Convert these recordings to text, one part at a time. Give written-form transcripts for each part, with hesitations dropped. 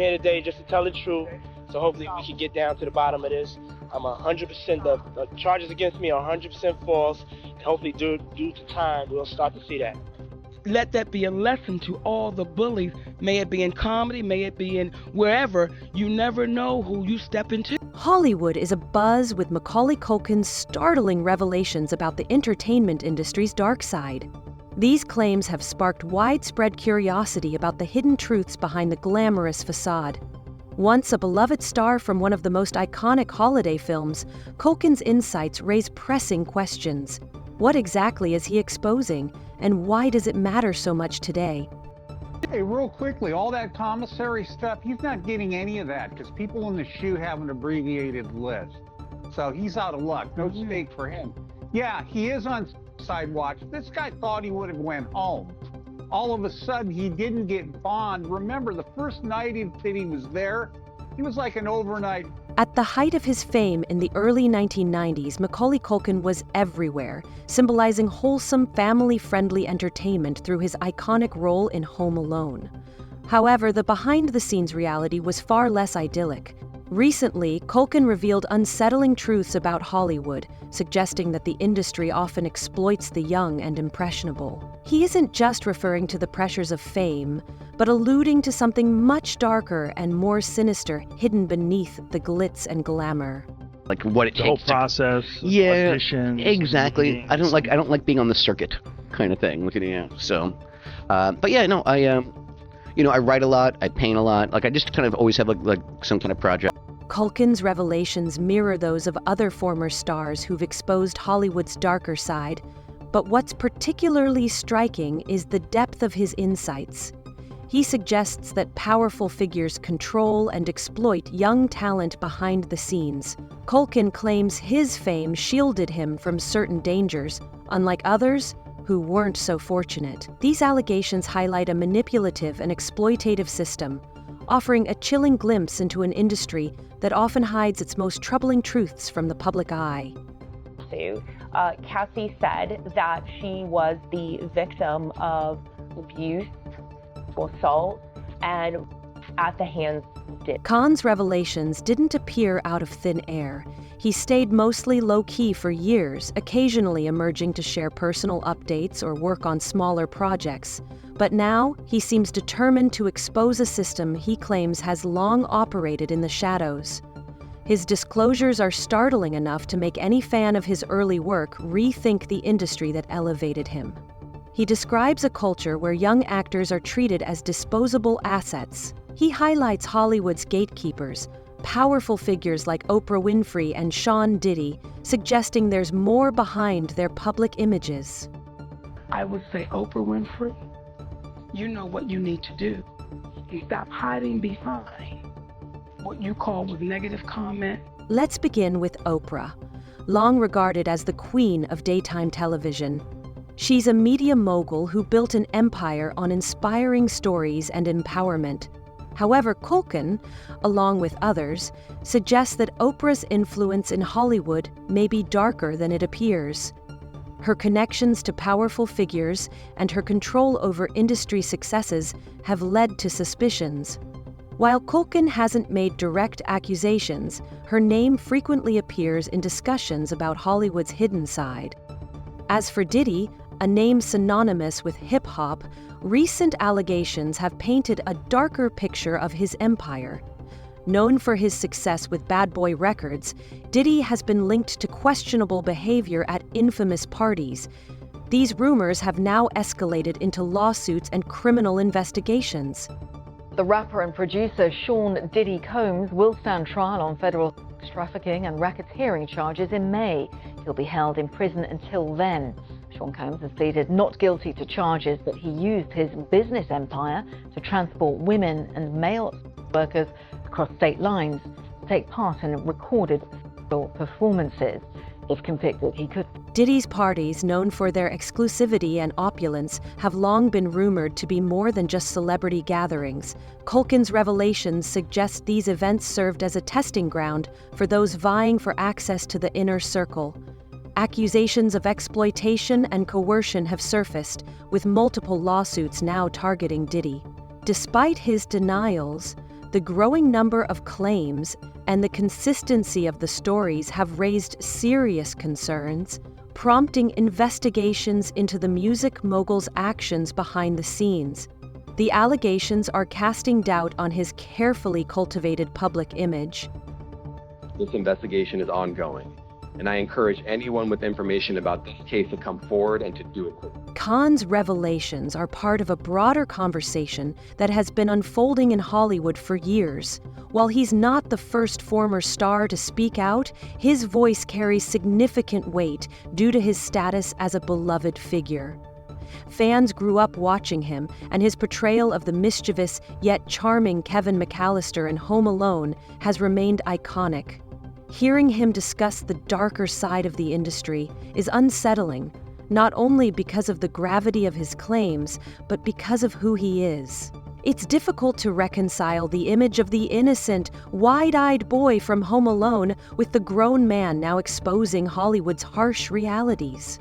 here today just to tell the truth. So hopefully we can get down to the bottom of this. I'm 100%, the charges against me are 100% false. And hopefully due to time, we'll start to see that. Let that be a lesson to all the bullies. May it be in comedy, may it be in wherever. You never know who you step into. Hollywood is abuzz with Macaulay Culkin's startling revelations about the entertainment industry's dark side. These claims have sparked widespread curiosity about the hidden truths behind the glamorous facade. Once a beloved star from one of the most iconic holiday films, Culkin's insights raise pressing questions. What exactly is he exposing, and why does it matter so much today? Hey, real quickly, all that commissary stuff, he's not getting any of that because people in the shoe have an abbreviated list. So he's out of luck. No stake for him. Yeah, he is on side watch. This guy thought he would have went home. All of a sudden, he didn't get bond. Remember, the first night that he was there, he was like an overnight. At the height of his fame in the early 1990s, Macaulay Culkin was everywhere, symbolizing wholesome, family-friendly entertainment through his iconic role in Home Alone. However, the behind-the-scenes reality was far less idyllic. Recently, Culkin revealed unsettling truths about Hollywood, suggesting that the industry often exploits the young and impressionable. He isn't just referring to the pressures of fame, but alluding to something much darker and more sinister hidden beneath the glitz and glamour. Like what it The whole takes process, yeah, auditions, exactly. meetings. I don't like being on the circuit kind of thing. Look at you. So, but yeah, no, I write a lot, I paint a lot. Like I just kind of always have like some kind of project. Culkin's revelations mirror those of other former stars who've exposed Hollywood's darker side. But what's particularly striking is the depth of his insights. He suggests that powerful figures control and exploit young talent behind the scenes. Culkin claims his fame shielded him from certain dangers, unlike others who weren't so fortunate. These allegations highlight a manipulative and exploitative system, offering a chilling glimpse into an industry that often hides its most troubling truths from the public eye. Cassie said that she was the victim of abuse, assault, and at the hands of Diddy. Khan's revelations didn't appear out of thin air. He stayed mostly low-key for years, occasionally emerging to share personal updates or work on smaller projects. But now, he seems determined to expose a system he claims has long operated in the shadows. His disclosures are startling enough to make any fan of his early work rethink the industry that elevated him. He describes a culture where young actors are treated as disposable assets. He highlights Hollywood's gatekeepers, powerful figures like Oprah Winfrey and Sean Diddy, suggesting there's more behind their public images. I would say, Oprah Winfrey, you know what you need to do. And stop hiding behind what you call with negative comment. Let's begin with Oprah, long regarded as the queen of daytime television. She's a media mogul who built an empire on inspiring stories and empowerment. However, Culkin, along with others, suggests that Oprah's influence in Hollywood may be darker than it appears. Her connections to powerful figures and her control over industry successes have led to suspicions. While Culkin hasn't made direct accusations, her name frequently appears in discussions about Hollywood's hidden side. As for Diddy, a name synonymous with hip-hop, recent allegations have painted a darker picture of his empire. Known for his success with Bad Boy Records, Diddy has been linked to questionable behavior at infamous parties. These rumors have now escalated into lawsuits and criminal investigations. The rapper and producer Sean Diddy Combs will stand trial on federal trafficking and racketeering charges in May. He'll be held in prison until then. Sean Combs has pleaded not guilty to charges, but he used his business empire to transport women and male workers across state lines to take part in recorded performances. If convicted, he could. Diddy's parties, known for their exclusivity and opulence, have long been rumored to be more than just celebrity gatherings. Culkin's revelations suggest these events served as a testing ground for those vying for access to the inner circle. Accusations of exploitation and coercion have surfaced, with multiple lawsuits now targeting Diddy. Despite his denials, The growing number of claims and the consistency of the stories have raised serious concerns, prompting investigations into the music mogul's actions behind the scenes. The allegations are casting doubt on his carefully cultivated public image. This investigation is ongoing, and I encourage anyone with information about this case to come forward and to do it quickly. Khan's revelations are part of a broader conversation that has been unfolding in Hollywood for years. While he's not the first former star to speak out, his voice carries significant weight due to his status as a beloved figure. Fans grew up watching him, and his portrayal of the mischievous yet charming Kevin McAllister in Home Alone has remained iconic. Hearing him discuss the darker side of the industry is unsettling, not only because of the gravity of his claims, but because of who he is. It's difficult to reconcile the image of the innocent, wide-eyed boy from Home Alone with the grown man now exposing Hollywood's harsh realities.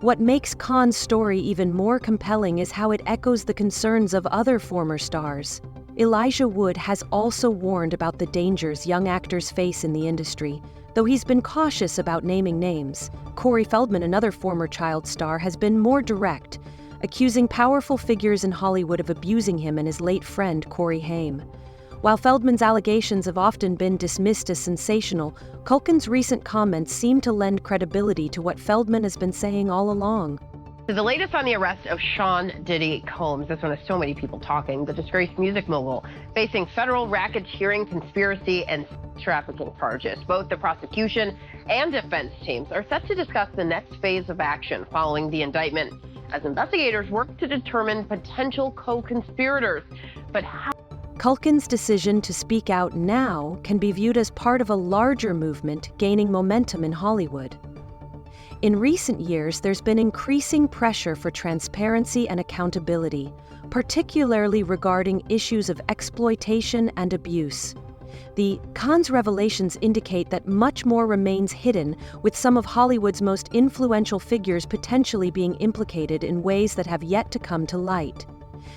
What makes Khan's story even more compelling is how it echoes the concerns of other former stars. Elijah Wood has also warned about the dangers young actors face in the industry, though he's been cautious about naming names. Corey Feldman, another former child star, has been more direct, accusing powerful figures in Hollywood of abusing him and his late friend, Corey Haim. While Feldman's allegations have often been dismissed as sensational, Culkin's recent comments seem to lend credibility to what Feldman has been saying all along. The latest on the arrest of Sean Diddy Combs. This one has so many people talking. The disgraced music mogul facing federal racketeering, conspiracy, and trafficking charges. Both the prosecution and defense teams are set to discuss the next phase of action following the indictment, as investigators work to determine potential co-conspirators. But how? Culkin's decision to speak out now can be viewed as part of a larger movement gaining momentum in Hollywood. In recent years, there's been increasing pressure for transparency and accountability, particularly regarding issues of exploitation and abuse. The Khan's revelations indicate that much more remains hidden, with some of Hollywood's most influential figures potentially being implicated in ways that have yet to come to light.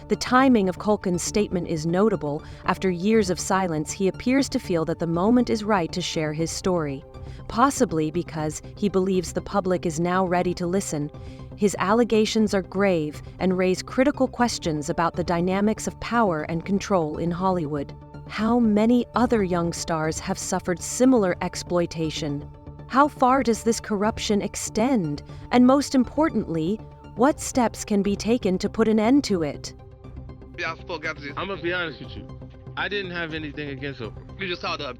The timing of Culkin's statement is notable. After years of silence, he appears to feel that the moment is right to share his story. Possibly because he believes the public is now ready to listen. His allegations are grave and raise critical questions about the dynamics of power and control in Hollywood. How many other young stars have suffered similar exploitation? How far does this corruption extend? And most importantly, what steps can be taken to put an end to it? Y'all spoke after this. I'm gonna be honest with you. I didn't have anything against Oprah. You just called her.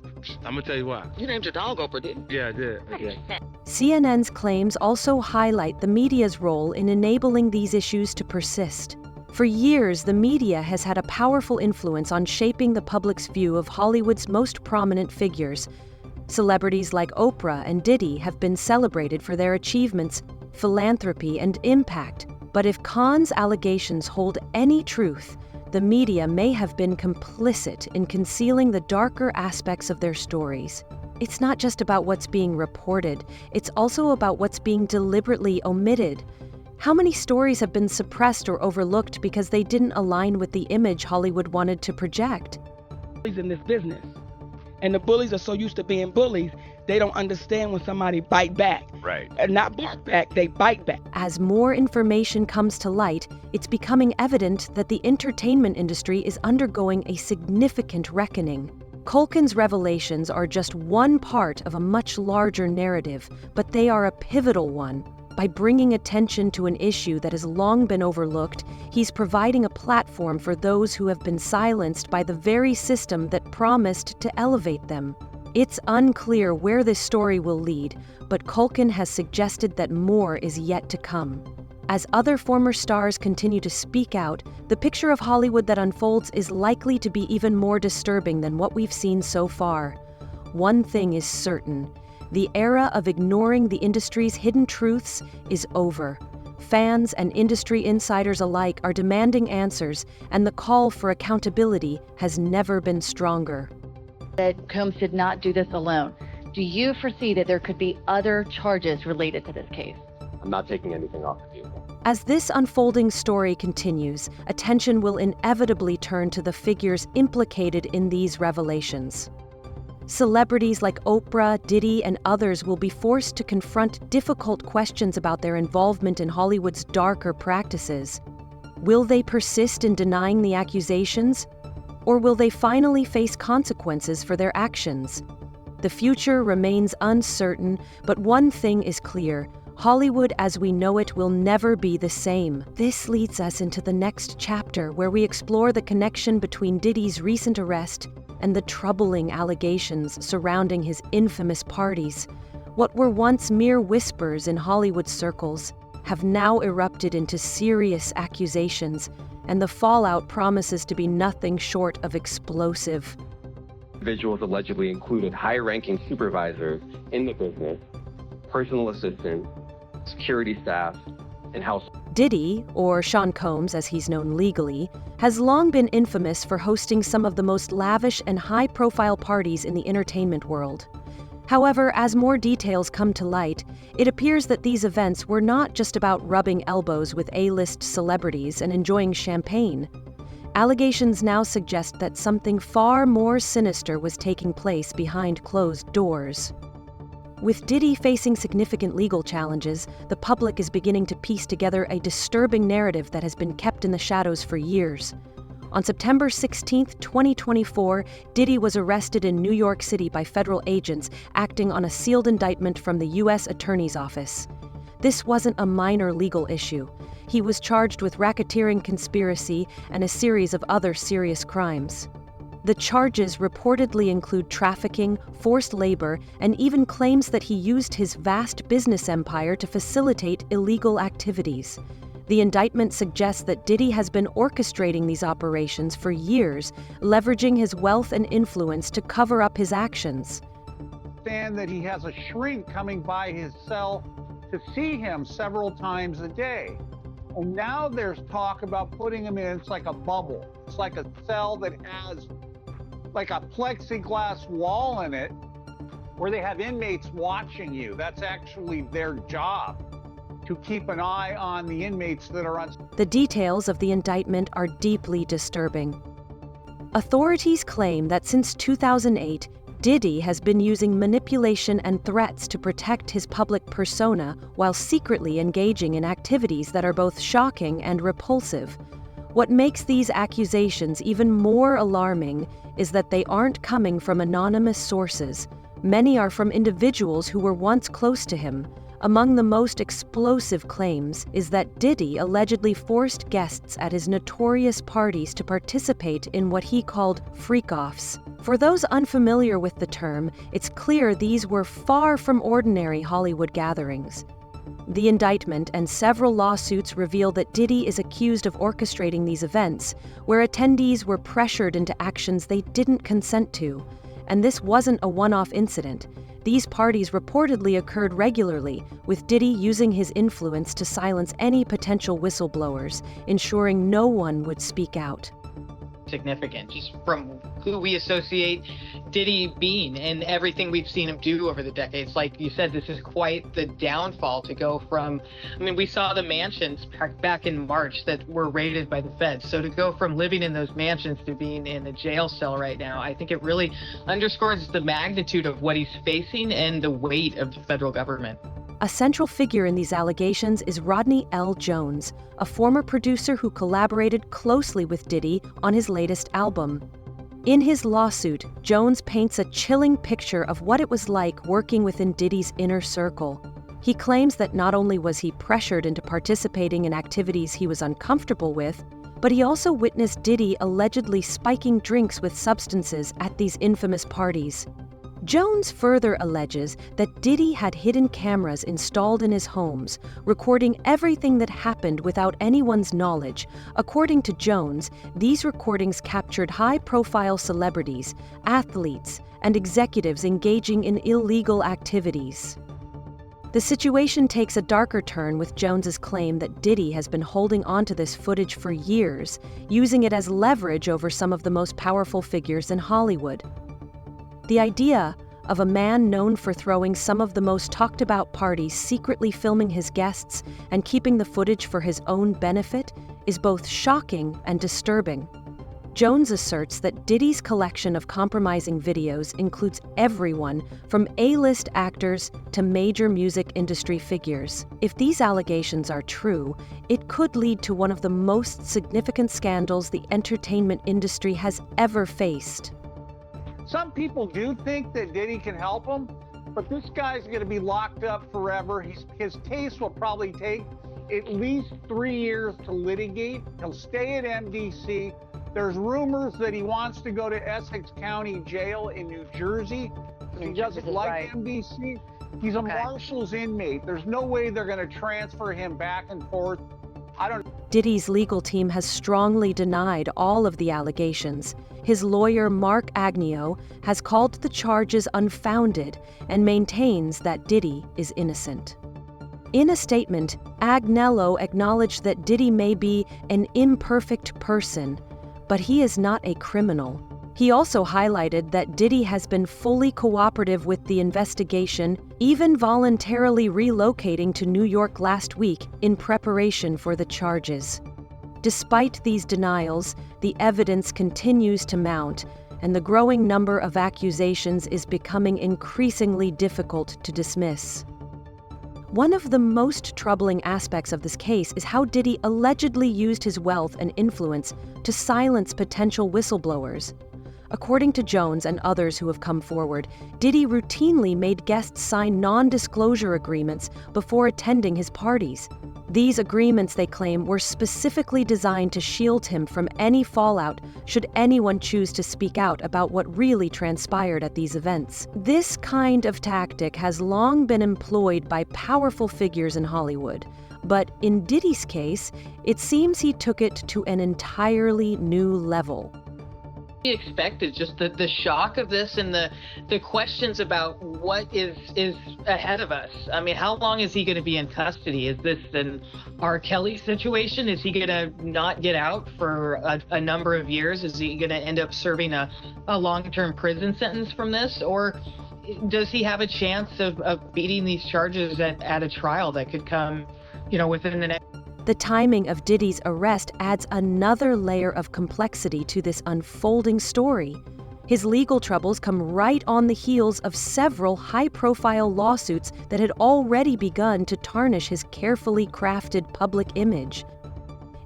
I'm gonna tell you why. You named your dog Oprah, didn't you? Yeah, I did. Yeah. CNN's claims also highlight the media's role in enabling these issues to persist. For years, the media has had a powerful influence on shaping the public's view of Hollywood's most prominent figures. Celebrities like Oprah and Diddy have been celebrated for their achievements, philanthropy, and impact. But if Khan's allegations hold any truth, the media may have been complicit in concealing the darker aspects of their stories. It's not just about what's being reported, it's also about what's being deliberately omitted. How many stories have been suppressed or overlooked because they didn't align with the image Hollywood wanted to project? In this business, and the bullies are so used to being bullies, they don't understand when somebody bite back. Right. And not bark back, they bite back. As more information comes to light, it's becoming evident that the entertainment industry is undergoing a significant reckoning. Culkin's revelations are just one part of a much larger narrative, but they are a pivotal one. By bringing attention to an issue that has long been overlooked, he's providing a platform for those who have been silenced by the very system that promised to elevate them. It's unclear where this story will lead, but Culkin has suggested that more is yet to come. As other former stars continue to speak out, the picture of Hollywood that unfolds is likely to be even more disturbing than what we've seen so far. One thing is certain: the era of ignoring the industry's hidden truths is over. Fans and industry insiders alike are demanding answers, and the call for accountability has never been stronger. That Combs did not do this alone. Do you foresee that there could be other charges related to this case? I'm not taking anything off the table. As this unfolding story continues, attention will inevitably turn to the figures implicated in these revelations. Celebrities like Oprah, Diddy, and others will be forced to confront difficult questions about their involvement in Hollywood's darker practices. Will they persist in denying the accusations? Or will they finally face consequences for their actions? The future remains uncertain, but one thing is clear: Hollywood as we know it will never be the same. This leads us into the next chapter, where we explore the connection between Diddy's recent arrest and the troubling allegations surrounding his infamous parties. What were once mere whispers in Hollywood circles have now erupted into serious accusations, and the fallout promises to be nothing short of explosive. Individuals allegedly included high-ranking supervisors in the business, personal assistants, security staff, and house. Diddy, or Sean Combs as he's known legally, has long been infamous for hosting some of the most lavish and high-profile parties in the entertainment world. However, as more details come to light, it appears that these events were not just about rubbing elbows with A-list celebrities and enjoying champagne. Allegations now suggest that something far more sinister was taking place behind closed doors. With Diddy facing significant legal challenges, the public is beginning to piece together a disturbing narrative that has been kept in the shadows for years. On September 16, 2024, Diddy was arrested in New York City by federal agents acting on a sealed indictment from the U.S. Attorney's Office. This wasn't a minor legal issue. He was charged with racketeering, conspiracy, and a series of other serious crimes. The charges reportedly include trafficking, forced labor, and even claims that he used his vast business empire to facilitate illegal activities. The indictment suggests that Diddy has been orchestrating these operations for years, leveraging his wealth and influence to cover up his actions. And that he has a shrink coming by his cell to see him several times a day. And now there's talk about putting him in, it's like a bubble. It's like a cell that has like a plexiglass wall in it where they have inmates watching you. That's actually their job, to keep an eye on the inmates that are on. The details of the indictment are deeply disturbing. Authorities claim that since 2008, Diddy has been using manipulation and threats to protect his public persona while secretly engaging in activities that are both shocking and repulsive. What makes these accusations even more alarming is that they aren't coming from anonymous sources. Many are from individuals who were once close to him. Among the most explosive claims is that Diddy allegedly forced guests at his notorious parties to participate in what he called freak-offs. For those unfamiliar with the term, it's clear these were far from ordinary Hollywood gatherings. The indictment and several lawsuits reveal that Diddy is accused of orchestrating these events, where attendees were pressured into actions they didn't consent to. And this wasn't a one-off incident. These parties reportedly occurred regularly, with Diddy using his influence to silence any potential whistleblowers, ensuring no one would speak out. Significant, just from who we associate Diddy being and everything we've seen him do over the decades. Like you said, this is quite the downfall to go from, we saw the mansions back in March that were raided by the feds. So to go from living in those mansions to being in a jail cell right now, I think it really underscores the magnitude of what he's facing and the weight of the federal government. A central figure in these allegations is Rodney L. Jones, a former producer who collaborated closely with Diddy on his latest album. In his lawsuit, Jones paints a chilling picture of what it was like working within Diddy's inner circle. He claims that not only was he pressured into participating in activities he was uncomfortable with, but he also witnessed Diddy allegedly spiking drinks with substances at these infamous parties. Jones further alleges that Diddy had hidden cameras installed in his homes, recording everything that happened without anyone's knowledge. According to Jones, these recordings captured high-profile celebrities, athletes, and executives engaging in illegal activities. The situation takes a darker turn with Jones's claim that Diddy has been holding onto this footage for years, using it as leverage over some of the most powerful figures in Hollywood. The idea of a man known for throwing some of the most talked about parties, secretly filming his guests and keeping the footage for his own benefit, is both shocking and disturbing. Jones asserts that Diddy's collection of compromising videos includes everyone from A-list actors to major music industry figures. If these allegations are true, it could lead to one of the most significant scandals the entertainment industry has ever faced. Some people do think that Diddy can help him, but this guy's going to be locked up forever. His case will probably take at least 3 years to litigate. He'll stay at MDC. There's rumors that he wants to go to Essex County Jail in New Jersey. He doesn't like MDC. He's a Marshals inmate. There's no way they're going to transfer him back and forth. Diddy's legal team has strongly denied all of the allegations. His lawyer, Mark Agnio, has called the charges unfounded and maintains that Diddy is innocent. In a statement, Agnello acknowledged that Diddy may be an imperfect person, but he is not a criminal. He also highlighted that Diddy has been fully cooperative with the investigation, even voluntarily relocating to New York last week in preparation for the charges. Despite these denials, the evidence continues to mount, and the growing number of accusations is becoming increasingly difficult to dismiss. One of the most troubling aspects of this case is how Diddy allegedly used his wealth and influence to silence potential whistleblowers. According to Jones and others who have come forward, Diddy routinely made guests sign non-disclosure agreements before attending his parties. These agreements, they claim, were specifically designed to shield him from any fallout should anyone choose to speak out about what really transpired at these events. This kind of tactic has long been employed by powerful figures in Hollywood, but in Diddy's case, it seems he took it to an entirely new level. Expected just the shock of this and the questions about what is ahead of us. I mean, how long is he going to be in custody? Is this an R. Kelly situation? Is he going to not get out for a number of years? Is he going to end up serving a long-term prison sentence from this? Or does he have a chance of beating these charges at a trial that could come, within the next... The timing of Diddy's arrest adds another layer of complexity to this unfolding story. His legal troubles come right on the heels of several high-profile lawsuits that had already begun to tarnish his carefully crafted public image.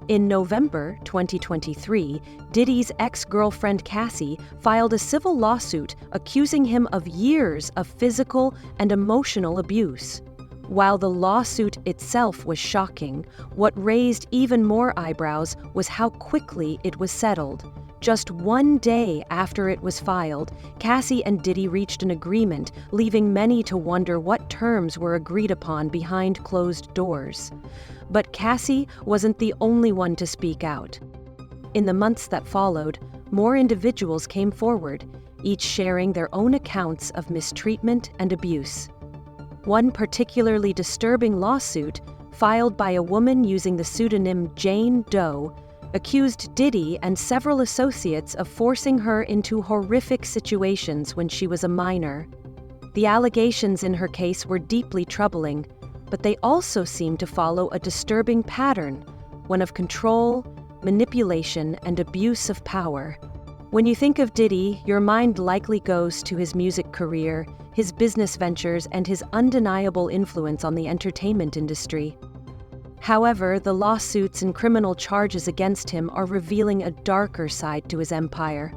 In November 2023, Diddy's ex-girlfriend Cassie filed a civil lawsuit accusing him of years of physical and emotional abuse. While the lawsuit itself was shocking, what raised even more eyebrows was how quickly it was settled. Just 1 day after it was filed, Cassie and Diddy reached an agreement, leaving many to wonder what terms were agreed upon behind closed doors. But Cassie wasn't the only one to speak out. In the months that followed, more individuals came forward, each sharing their own accounts of mistreatment and abuse. One particularly disturbing lawsuit, filed by a woman using the pseudonym Jane Doe, accused Diddy and several associates of forcing her into horrific situations when she was a minor. The allegations in her case were deeply troubling, but they also seemed to follow a disturbing pattern, one of control, manipulation, and abuse of power. When you think of Diddy, your mind likely goes to his music career, his business ventures, and his undeniable influence on the entertainment industry. However, the lawsuits and criminal charges against him are revealing a darker side to his empire,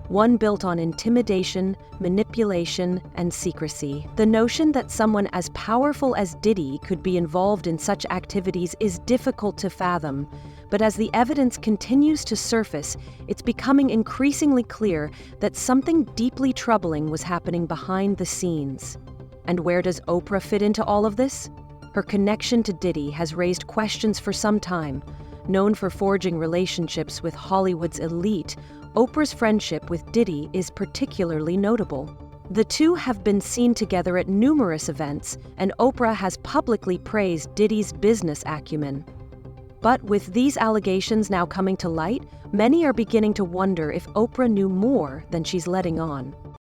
one built on intimidation, manipulation, and secrecy. The notion that someone as powerful as Diddy could be involved in such activities is difficult to fathom, but as the evidence continues to surface, it's becoming increasingly clear that something deeply troubling was happening behind the scenes. And where does Oprah fit into all of this? Her connection to Diddy has raised questions for some time. Known for forging relationships with Hollywood's elite, Oprah's friendship with Diddy is particularly notable. The two have been seen together at numerous events, and Oprah has publicly praised Diddy's business acumen. But with these allegations now coming to light, many are beginning to wonder if Oprah knew more than she's letting on.